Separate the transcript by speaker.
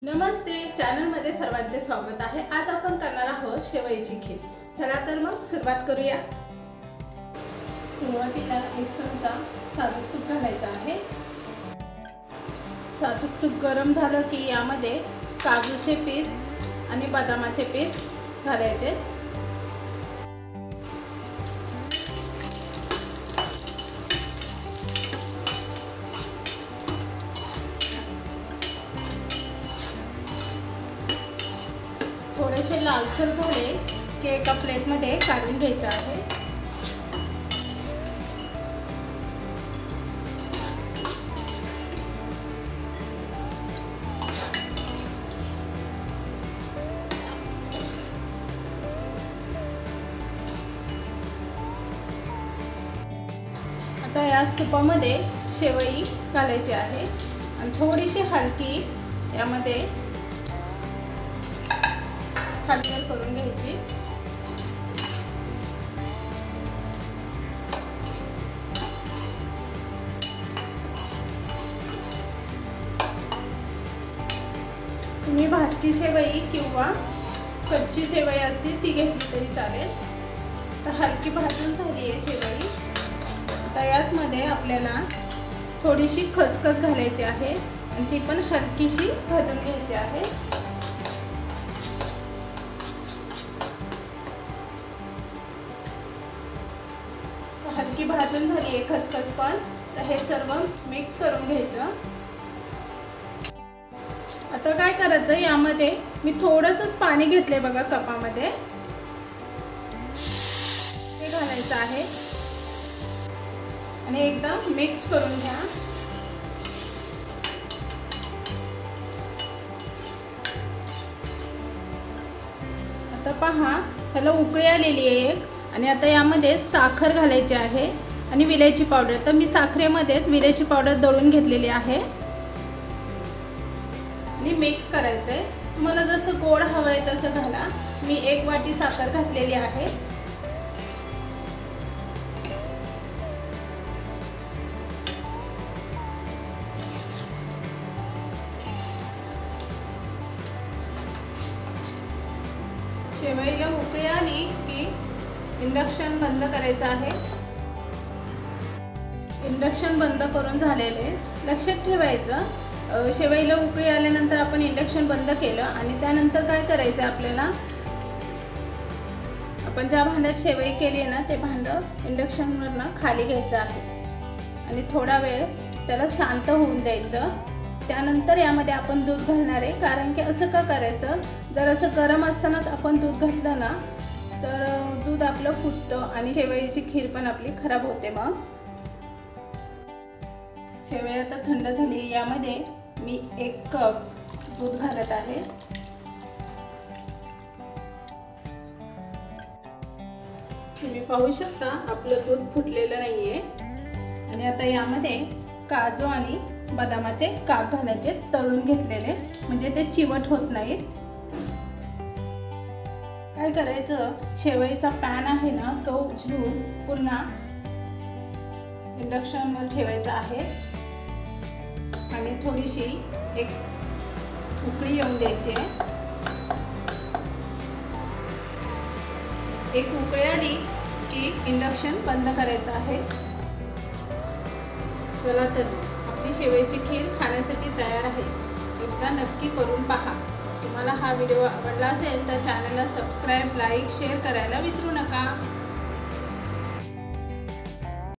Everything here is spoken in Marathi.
Speaker 1: नमस्ते, चॅनलमध्ये सर्वांचे स्वागत आहे। आज आपण करणार आहोत शेवईची खीर। चला तर मग सुरुवात करूया। सुरुवातीला 1 चमचा साजूक तूप घालायचा आहे। साजूक तूप गरम झालं की यामध्ये काजूचे पीस आणि बदामाचे पीस घालायचे। थोडेसे लालसर झाले की एका प्लेटमध्ये काढून घ्यायचं आहे। आता या तुपामध्ये शेवई घालायची आहे आणि थोडीशी हलकी यामध्ये खालीवर करून घ्यायची। तुम्ही भाजकी शेवई किंवा कच्ची शेवई असते ती घेतली तरी चालेल। तर हलकी भाजून झाली आहे शेवई। आता यामध्ये आपल्याला थोडीशी खसखस घालायची आहे आणि ती पण हलकीशी भाजून घ्यायची आहे। हलकी भाजून झाली आहे खसखस पण। तर हे सर्व मिक्स करून घ्यायचं। आता काय करायचं, यामध्ये मी थोडंसं पाणी घेतले बघा कपामध्ये, ते घालायचं आहे आणि एकदा मिक्स करून घ्या। आता पहा, ह्याला उकळी आलेली आहे एक। आणि आता यामध्ये साखर घालायची आहे आणि विलायची पावडर। तर मी साखरेमध्येच विलायची पावडर दळून घेतलेली आहे आणि मिक्स करायचं आहे। तुम्हाला जसं गोड हवं आहे तसं घाला। मी 1 वाटी साखर घातलेली आहे। शेवईला उकळी आली की इंडक्शन बंद करायचं आहे। इंडक्शन बंद करून झालेले। लक्षात ठेवायचं, शेवईला उकळी आल्यानंतर आपण इंडक्शन बंद केलं आणि त्यानंतर काय करायचं, आपल्याला आपण ज्या भांड्यात शेवई केली आहे ना ते भांडं इंडक्शनवरनं खाली घ्यायचं आहे आणि थोडा वेळ त्याला शांत होऊन द्यायचं। त्यानंतर यामध्ये आपण दूध घालणार आहे। कारण की असं का करायचं, जर असं गरम असतानाच आपण दूध घातलं ना तर दूध आपलं फुटतं आणि शेवईची खीर पण आपली खराब होते। मग शेवई आता थंड झाली, यामध्ये मी 1 कप दूध घालत आहे। तुम्ही पाहू शकता आपलं दूध फुटलेलं नाहीये। आणि आता यामध्ये काजू आणि बदामाचे काप घालायचे, तळून घेतलेले, म्हणजे ते चिवट होत नाहीत। काय करायचं, शेवईचा पॅन आहे ना तो उचलून पुन्हा इंडक्शनवर ठेवायचा आहे आणि थोडीशी एक उकळी येऊन द्यायची आहे। एक उकळी आली की इंडक्शन बंद करायचं आहे। चला तर आपली शेवईची खीर खाण्यासाठी तयार आहे। एकदा नक्की करून पहा। तुम्हाला हा व्हिडिओ आवडला असेल तर चॅनलला सबस्क्राईब, लाईक, शेअर करायला विसरू नका।